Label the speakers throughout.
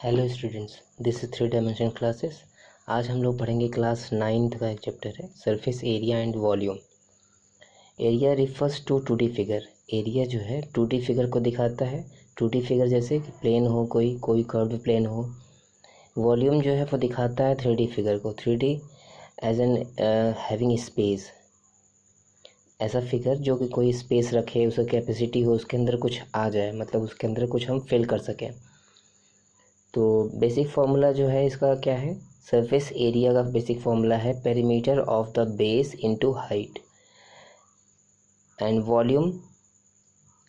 Speaker 1: Hello students, this is 3 dimension classes. आज हम लोग पढ़ेंगे क्लास 9th का एक चैप्टर है surface area and volume. Area refers to 2D figure. Area जो है 2D फिगर को दिखाता है। 2D फिगर जैसे कि प्लेन हो, कोई कर्व प्लेन हो। वॉल्यूम जो है वो दिखाता है 3D फिगर को। 3D as an having space, ऐसा फिगर जो कि कोई स्पेस रखे, उसका कैपेसिटी हो, उसके अंदर कुछ आ जाए, मतलब उसके अंदर कुछ हम फिल कर सकें। तो बेसिक फार्मूला जो है इसका क्या है? सरफेस एरिया का बेसिक फार्मूला है perimeter of the base into height, and volume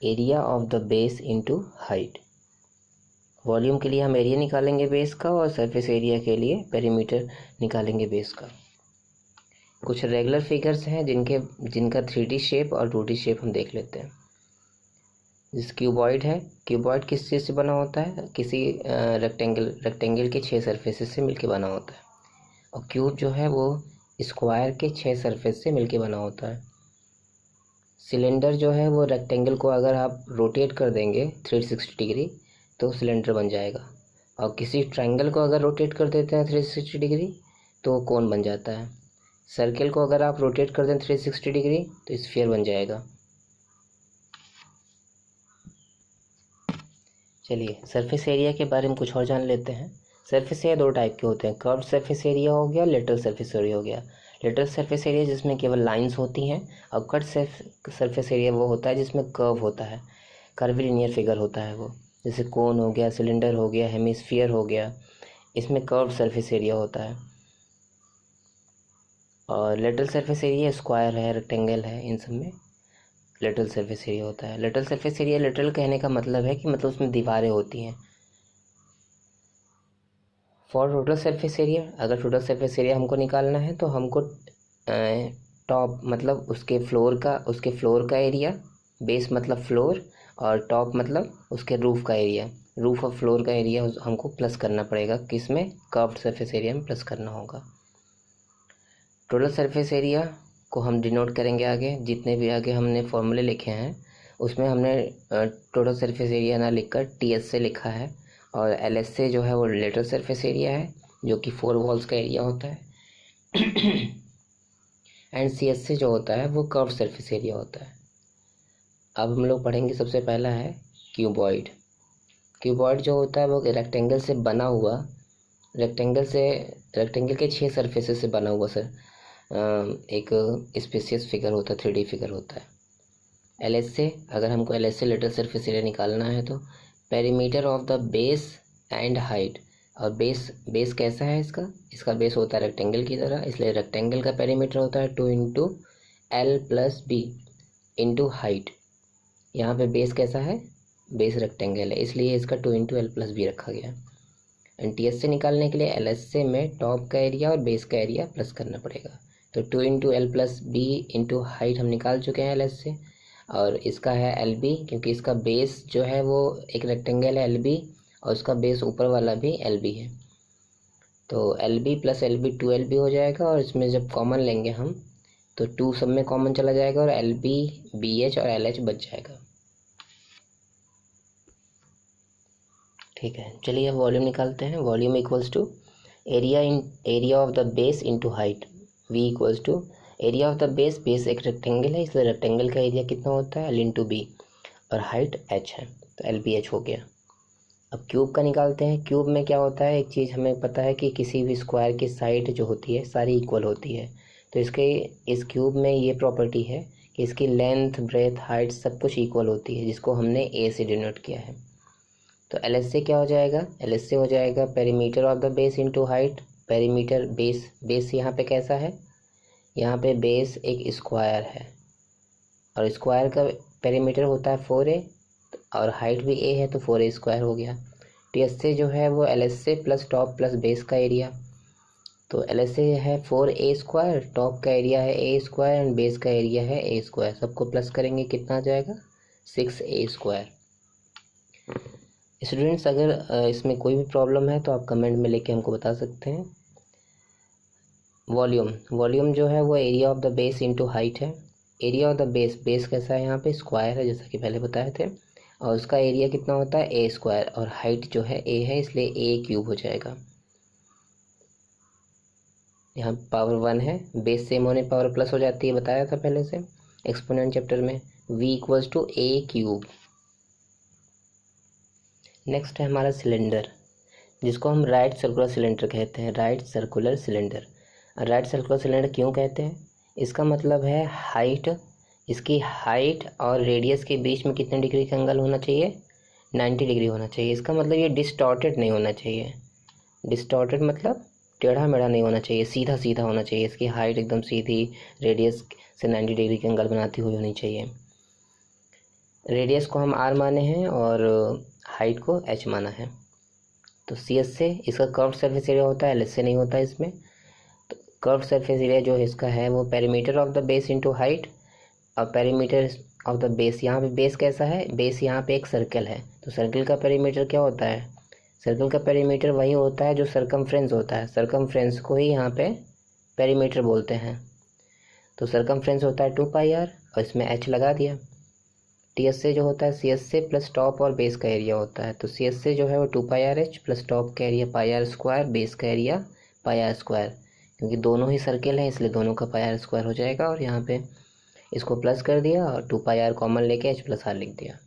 Speaker 1: area of the base into height. Volume के लिए हम एरिया निकालेंगे बेस का, और सरफेस एरिया के लिए पेरीमीटर निकालेंगे बेस का। कुछ रेगुलर फिगर्स हैं जिनका 3D शेप और 2D शेप हम देख लेते हैं। जिस क्यूबॉइड है, क्यूबॉइड किस चीज़ से बना होता है? किसी रेक्टेंगल के 6 सरफेसेस से मिलके बना होता है। और क्यूब जो है वो स्क्वायर के 6 सरफेस से मिलके बना होता है। सिलेंडर जो है वो रेक्टेंगल को अगर आप रोटेट कर देंगे 360 डिग्री तो सिलेंडर बन जाएगा। और किसी ट्रायंगल को अगर रोटेट कर देते हैं 360 डिग्री तो कोन बन जाता है। सर्किल को अगर आप रोटेट कर दें 360 डिग्री तो स्फीयर बन जाएगा। चलिए सरफेस एरिया के बारे में कुछ और जान लेते हैं। सरफेस एरिया 2 टाइप के होते हैं, कर्व्ड सरफेस एरिया हो गया, लेटरल सरफेस एरिया हो गया। लेटरल सरफेस एरिया जिसमें केवल लाइंस होती हैं, और कट सरफेस एरिया वो होता है जिसमें कर्व होता है, कर्विलिनियर फिगर होता है वो, जैसे कोन हो गया, सिलेंडर हो गया, हेमिस्फीयर हो गया। इसमें कर्व्ड सरफेस एरिया होता है। और लेटरल सरफेस एरिया स्क्वायर है, रेक्टेंगल है, इन सब में लेटरल सरफेस एरिया होता है। लेटरल सरफेस एरिया, लेटरल कहने का मतलब है कि मतलब उसमें दीवारें होती हैं। फॉर टोटल सरफेस एरिया, अगर टोटल सरफेस एरिया हमको निकालना है तो हमको टॉप मतलब उसके फ्लोर का एरिया, बेस मतलब फ्लोर, और टॉप मतलब उसके रूफ का एरिया, रूफ और फ्लोर का एरिया हमको प्लस करना पड़ेगा। किसमें? कर्व्ड सरफेस एरिया में प्लस करना होगा। टोटल सरफेस एरिया को हम डिनोट करेंगे आगे, जितने भी आगे हमने फॉर्मूले लिखे हैं उसमें हमने टोटल सरफेस एरिया ना लिखकर TS से लिखा है। और LS से जो है वो लेटरल सरफेस एरिया है, जो कि 4 वॉल्स का एरिया होता है। एंड CS से जो होता है वो कर्व सरफेस एरिया होता है। अब हम लोग पढ़ेंगे, सबसे पहला है क्यूबॉइड। क्यूबॉइड जो होता है वो रेक्टेंगल से बना हुआ, रेक्टेंगल के 6 सरफेसेस से बना हुआ सर एक स्पेसियस फिगर होता है, 3D फिगर होता है। LS से, अगर हमको LS से लेटरल सरफेस एरिया निकालना है तो perimeter of the base and height. और बेस कैसा है इसका बेस होता है रेक्टेंगल की तरह, इसलिए रेक्टेंगल का पेरीमीटर होता है 2 into L plus b into height. यहाँ पे बेस कैसा है? बेस रेक्टेंगल है, इसलिए इसका 2 इंटू एल प्लस बी रखा गया। एंड TS से निकालने के लिए LS से में टॉप का एरिया और बेस का एरिया प्लस करना पड़ेगा। तो 2 into l plus b into height हम निकाल चुके हैं LS से। और इसका है LB, क्योंकि इसका बेस जो है वो एक रेक्टेंगल है LB, और उसका बेस ऊपर वाला भी LB है। तो LB प्लस LB 2LB हो जाएगा, और इसमें जब कॉमन लेंगे हम तो 2 सब में कॉमन चला जाएगा, और LB BH और LH बच जाएगा। ठीक है, चलिए अब वॉल्यूम निकालते हैं। Volume equals to area of the base into height. V equals to area of the base एक रेक्टेंगल है, इसलिए रेक्टेंगल का एरिया कितना होता है? L इंटू बी, और हाइट h है तो LBH हो गया। अब क्यूब का निकालते हैं। क्यूब में क्या होता है? एक चीज़ हमें पता है कि किसी भी स्क्वायर की साइड जो होती है सारी इक्वल होती है। तो इस क्यूब में ये प्रॉपर्टी है कि इसकी लेंथ, ब्रेथ, हाइट सब कुछ इक्वल होती है, जिसको हमने A से डिनोट किया है। तो LS से क्या हो जाएगा? LS से हो जाएगा perimeter of the base into height. Perimeter base यहाँ पे कैसा है? यहाँ पे बेस एक स्क्वायर है, और स्क्वायर का पेरीमीटर होता है 4A, और हाइट भी A है तो 4A स्क्वायर हो गया। TS से जो है वो LS से प्लस टॉप प्लस बेस का एरिया। तो LS से है 4A स्क्वायर, टॉप का एरिया है A स्क्वायर, एंड बेस का एरिया है A स्क्वायर। सबको प्लस करेंगे कितना आ जाएगा? 6A square. स्टूडेंट्स, अगर इसमें कोई भी प्रॉब्लम है तो आप कमेंट में लेके हमको बता सकते हैं। वॉल्यूम जो है वो area of the base into height है। एरिया ऑफ द बेस कैसा है? यहाँ पे स्क्वायर है, जैसा कि पहले बताए थे। और उसका एरिया कितना होता है ए स्क्वायर, और हाइट जो है ए है इसलिए ए क्यूब हो जाएगा। यहाँ पावर 1 है, बेस सेम होने पावर प्लस हो जाती है, बताया था पहले से एक्सपोनेंट चैप्टर में। v equals to a cube. Next है हमारा सिलेंडर, जिसको हम राइट सर्कुलर सिलेंडर कहते हैं। Right circular cylinder, right circular cylinder क्यों कहते हैं? इसका मतलब है हाइट, इसकी हाइट और रेडियस के बीच में कितने डिग्री का एंगल होना चाहिए? 90 डिग्री होना चाहिए। इसका मतलब ये डिस्टॉर्टेड नहीं होना चाहिए। डिस्टॉर्टेड मतलब टेढ़ा मेढ़ा नहीं होना चाहिए, सीधा सीधा होना चाहिए। इसकी हाइट एकदम सीधी, रेडियस से 90 डिग्री का एंगल बनाती हुई होनी चाहिए। रेडियस को हम r माने हैं और हाइट को h माना है। तो सी एस से इसका कर्व सरफेस एरिया होता है, एल एस से नहीं होता इसमें। तो कर्व सरफेस एरिया जो इसका है वो perimeter of the base into height, और पेरीमीटर ऑफ द बेस, यहाँ पे बेस कैसा है? बेस यहाँ पे एक सर्कल है, तो सर्कल का पेरीमीटर क्या होता है? सर्कल का पेरीमीटर वही होता है जो सरकमफ्रेंस होता है। सरकमफ्रेंस को ही यहाँ पे पेरीमीटर बोलते हैं। तो सरकमफ्रेंस होता है 2πr और इसमें h लगा दिया। टी एस से जो होता है सी एस से प्लस टॉप और बेस का एरिया होता है। तो सी एस से जो है वो 2πrh प्लस टॉप का एरिया πr स्क्वायर, बेस का एरिया πr स्क्वायर, क्योंकि दोनों ही सर्कल हैं इसलिए दोनों का πr स्क्वायर हो जाएगा। और यहाँ पे इसको प्लस कर दिया और 2πr कॉमन लेके h प्लस r लिख दिया।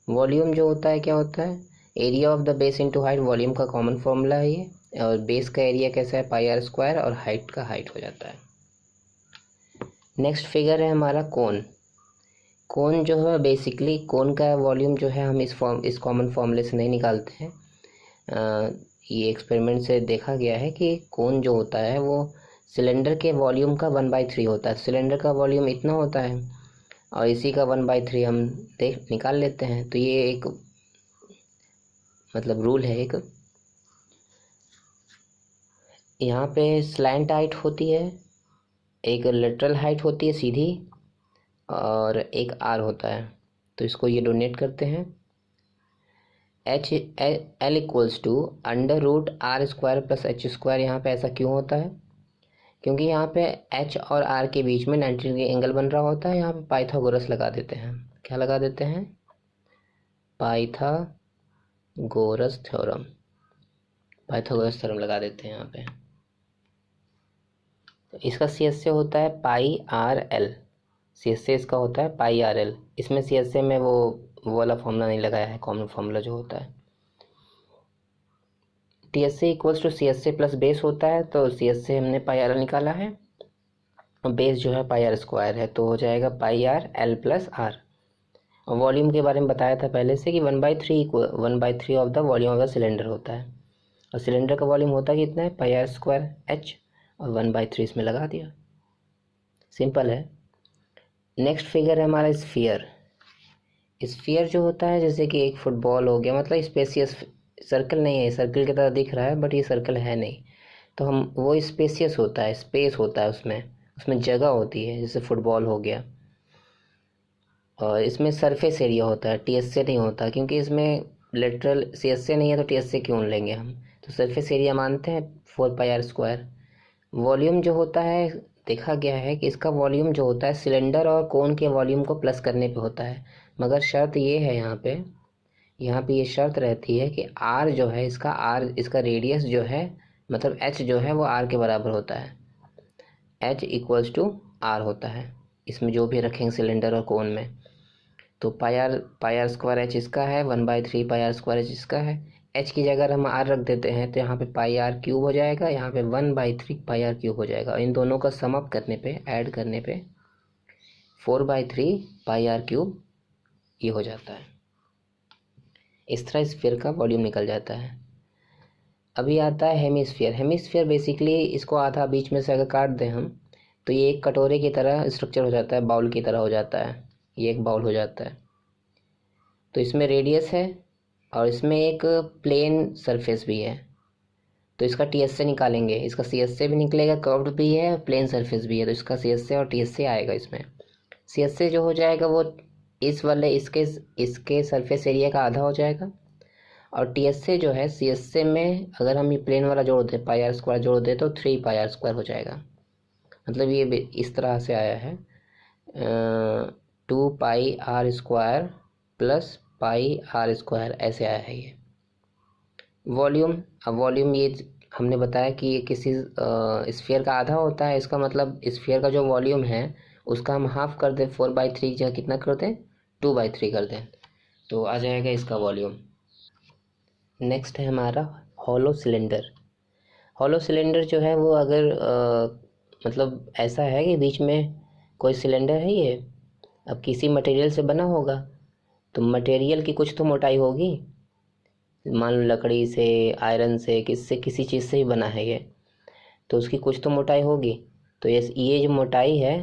Speaker 1: वॉल्यूम जो होता है क्या होता है? Area of the base into height, volume का कॉमन फॉर्मूला है ये। और बेस का एरिया कैसा है? πr स्क्वायर, और हाइट का हाइट हो जाता है। नेक्स्ट फिगर है हमारा कोन। कोन जो है बेसिकली कोन का वॉल्यूम जो है हम इस कॉमन फॉर्मूले से नहीं निकालते हैं। ये एक्सपेरिमेंट से देखा गया है कि कोन जो होता है वो सिलेंडर के वॉल्यूम का 1/3 होता है। सिलेंडर का वॉल्यूम इतना होता है और इसी का 1/3 हम निकाल लेते हैं। तो ये एक मतलब रूल है एक। यहाँ पे स्लैंट हाइट होती है, एक लेटरल हाइट होती है सीधी, और एक r होता है। तो इसको ये डोनेट करते हैं। L equals to √r² plus h square. यहाँ पे ऐसा क्यों होता है? क्योंकि यहाँ पे h और r के बीच में 90 डिग्री एंगल बन रहा होता है। यहाँ पे पाइथागोरस लगा देते हैं। क्या लगा देते हैं? Pythagoras theorem. पाइथागोरस थ्योरम लगा देते हैं यहाँ पे। तो इसका सी एस से होता है πrl। सी एस से इसका होता है πrl। इसमें सी एस से में वो वाला फॉर्मूला नहीं लगाया है, कॉमन फॉर्मूला जो होता है। टी एस से इक्वल्स टू सी एस से प्लस बेस होता है, तो सी एस से हमने πrl निकाला है और बेस जो है πr स्क्वायर है, तो हो जाएगा πrl प्लस r। और वॉल्यूम के बारे में बताया था पहले से कि 1/3 of the volume of the cylinder होता है। और सिलेंडर का वॉल्यूम होता कितना है? πr स्क्वायर h, और 1/3 इसमें लगा दिया। सिंपल है। नेक्स्ट फिगर है हमारा स्फीयर। स्फीयर जो होता है जैसे कि एक फुटबॉल हो गया, मतलब स्पेसियस, सर्कल नहीं है, सर्कल की तरह दिख रहा है बट ये सर्कल है नहीं। तो हम वो स्पेसियस होता है, स्पेस होता है उसमें, उसमें जगह होती है, जैसे फुटबॉल हो गया। और इसमें सरफेस एरिया होता है, टी एस से नहीं होता, क्योंकि इसमें लेटरल सी एस से नहीं है तो टी एस से क्यों लेंगे हम। तो सरफेस एरिया मानते हैं 4πr स्क्वायर। वॉल्यूम जो होता है देखा गया है कि इसका वॉल्यूम जो होता है सिलेंडर और कोन के वॉल्यूम को प्लस करने पे होता है। मगर शर्त ये है यहाँ पे ये शर्त रहती है कि r जो है इसका रेडियस जो है, मतलब h जो है वो r के बराबर होता है। h इक्वल्स टू r होता है इसमें जो भी रखेंगे सिलेंडर और कोन में। तो पाई स्क्वायर एच इसका है, 1/3 पाई स्क्वायर एच इसका है। एच की जगह हम r रख देते हैं तो यहाँ पे πr³ हो जाएगा, यहाँ पे 1/3 πr³ हो जाएगा। इन दोनों का सम अप करने पे, ऐड करने पे 4/3 πr³ ये हो जाता है। इस तरह स्फीयर का वॉल्यूम निकल जाता है। अभी आता है हेमिस्फीयर। हेमिस्फीयर बेसिकली इसको आधा बीच में से अगर काट दें हम तो ये एक कटोरे की तरह स्ट्रक्चर हो जाता है, बाउल की तरह हो जाता है। ये एक बाउल हो जाता है। तो इसमें रेडियस है और इसमें एक प्लेन सरफेस भी है। तो इसका टी एस से निकालेंगे, इसका सी एस से भी निकलेगा, कर्व्ड भी है, प्लेन सरफेस भी है। तो इसका सी एस से और टी एस से आएगा। इसमें सी एस से जो हो जाएगा वो इस वाले इसके सरफेस एरिया का आधा हो जाएगा। और टी एस से जो है सी एस से में अगर हम ये प्लेन वाला जोड़ दें, पाई आर स्क्वायर जोड़ दें तो 3 पाई आर स्क्वायर हो जाएगा। मतलब ये इस तरह से आया है 2 pi r square plus pi r square ऐसे आया है ये वॉल्यूम। अब वॉल्यूम ये हमने बताया कि ये किसी स्फीयर का आधा होता है, इसका मतलब स्फीयर का जो वॉल्यूम है उसका हम हाफ कर दें, 4/3 की जगह कितना कर दें, 2/3 कर दें, तो आ जाएगा इसका वॉल्यूम। नेक्स्ट है हमारा हॉलो सिलेंडर। हॉलो सिलेंडर जो है वो अगर मतलब ऐसा है कि बीच में कोई सिलेंडर है ये, अब किसी मटेरियल से बना होगा, तो मटेरियल की कुछ तो मोटाई होगी, मान लो लकड़ी से, आयरन से, किससे, किसी चीज़ से ही बना है ये, तो उसकी कुछ तो मोटाई होगी। तो ये जो मोटाई है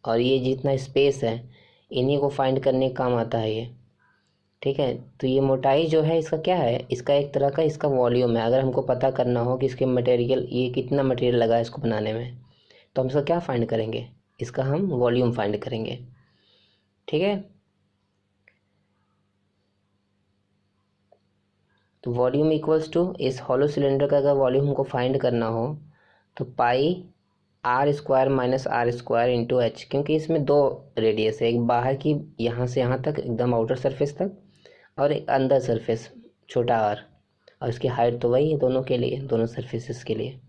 Speaker 1: और ये जितना स्पेस है, इन्हीं को फाइंड करने का काम आता है ये। ठीक है, तो ये मोटाई जो है इसका क्या है, इसका एक तरह का इसका वॉल्यूम है। अगर हमको पता करना हो कि इसके मटेरियल, ये कितना मटेरियल लगा है इसको बनाने में, तो हम इसका क्या फाइंड करेंगे, इसका हम वॉल्यूम फाइंड करेंगे। ठीक है, तो वॉल्यूम इक्वल्स टू, इस हॉलो सिलेंडर का अगर वॉल्यूम हमको फाइंड करना हो तो pi r square minus r square into h, क्योंकि इसमें दो रेडियस है, एक बाहर की यहाँ से यहाँ तक एकदम आउटर सरफेस तक, और एक अंदर सरफेस छोटा आर, और इसकी हाइट तो वही है दोनों के लिए, दोनों सरफेसेस के लिए।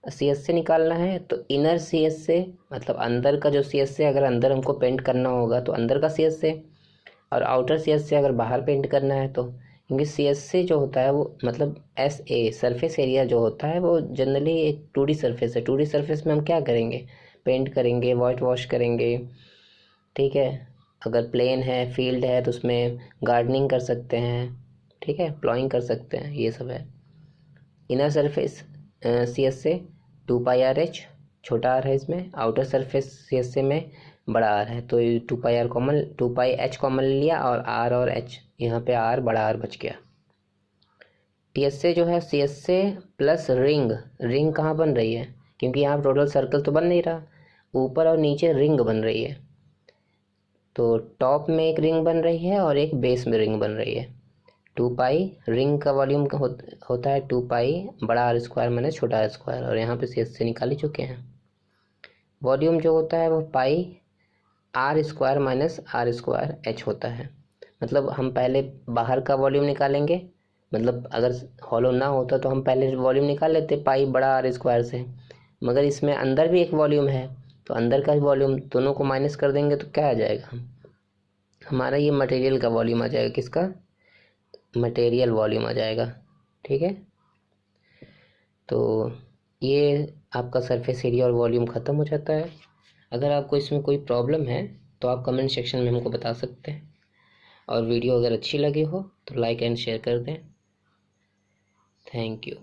Speaker 1: सी एस से निकालना है तो इनर सी एस से, मतलब अंदर का जो सी एस से अगर अंदर हमको पेंट करना होगा तो अंदर का सी एस से, और आउटर सी एस से अगर बाहर पेंट करना है तो, क्योंकि सी एस से जो होता है वो मतलब एस ए सरफेस एरिया जो होता है वो जनरली एक 2D सरफेस है। 2D सरफेस में हम क्या करेंगे, पेंट करेंगे, वाइट वॉश करेंगे। ठीक है, अगर प्लेन है, फील्ड है, तो उसमें गार्डनिंग कर सकते हैं, ठीक है, प्लॉइंग कर सकते हैं, ये सब है। इनर सरफेस सी एस से 2πr h, छोटा आर है इसमें, आउटर सरफेस सी एस से में बड़ा आर है, तो 2πr कॉमन, 2πh कॉमन लिया, और एच यहाँ पे आर, बड़ा आर बच गया। टी एस से जो है सी एस से प्लस रिंग, रिंग कहाँ बन रही है, क्योंकि यहाँ टोटल सर्कल तो बन नहीं रहा, ऊपर और नीचे रिंग बन रही है, तो टॉप में एक रिंग बन रही है और एक बेस में रिंग बन रही है। 2 पाई रिंग का वॉल्यूम होता है 2 पाई बड़ा आर स्क्वायर माइनस छोटा आर स्क्वायर, और यहाँ पे सी एस से निकाल ही चुके हैं। वॉल्यूम जो होता है वो pi r square minus r square h होता है। मतलब हम पहले बाहर का वॉल्यूम निकालेंगे, मतलब अगर हॉलो ना होता तो हम पहले वॉल्यूम निकाल लेते पाई बड़ा आर स्क्वायर से, मगर इसमें अंदर भी एक वॉल्यूम है, तो अंदर का वॉल्यूम दोनों को माइनस कर देंगे तो क्या आ जाएगा, हमारा ये मटेरियल का वॉल्यूम आ जाएगा, किसका, मटेरियल वॉल्यूम आ जाएगा। ठीक है, तो ये आपका सरफेस एरिया और वॉल्यूम ख़त्म हो जाता है। अगर आपको इसमें कोई प्रॉब्लम है तो आप कमेंट सेक्शन में हमको बता सकते हैं, और वीडियो अगर अच्छी लगी हो तो लाइक एंड शेयर कर दें। Thank you.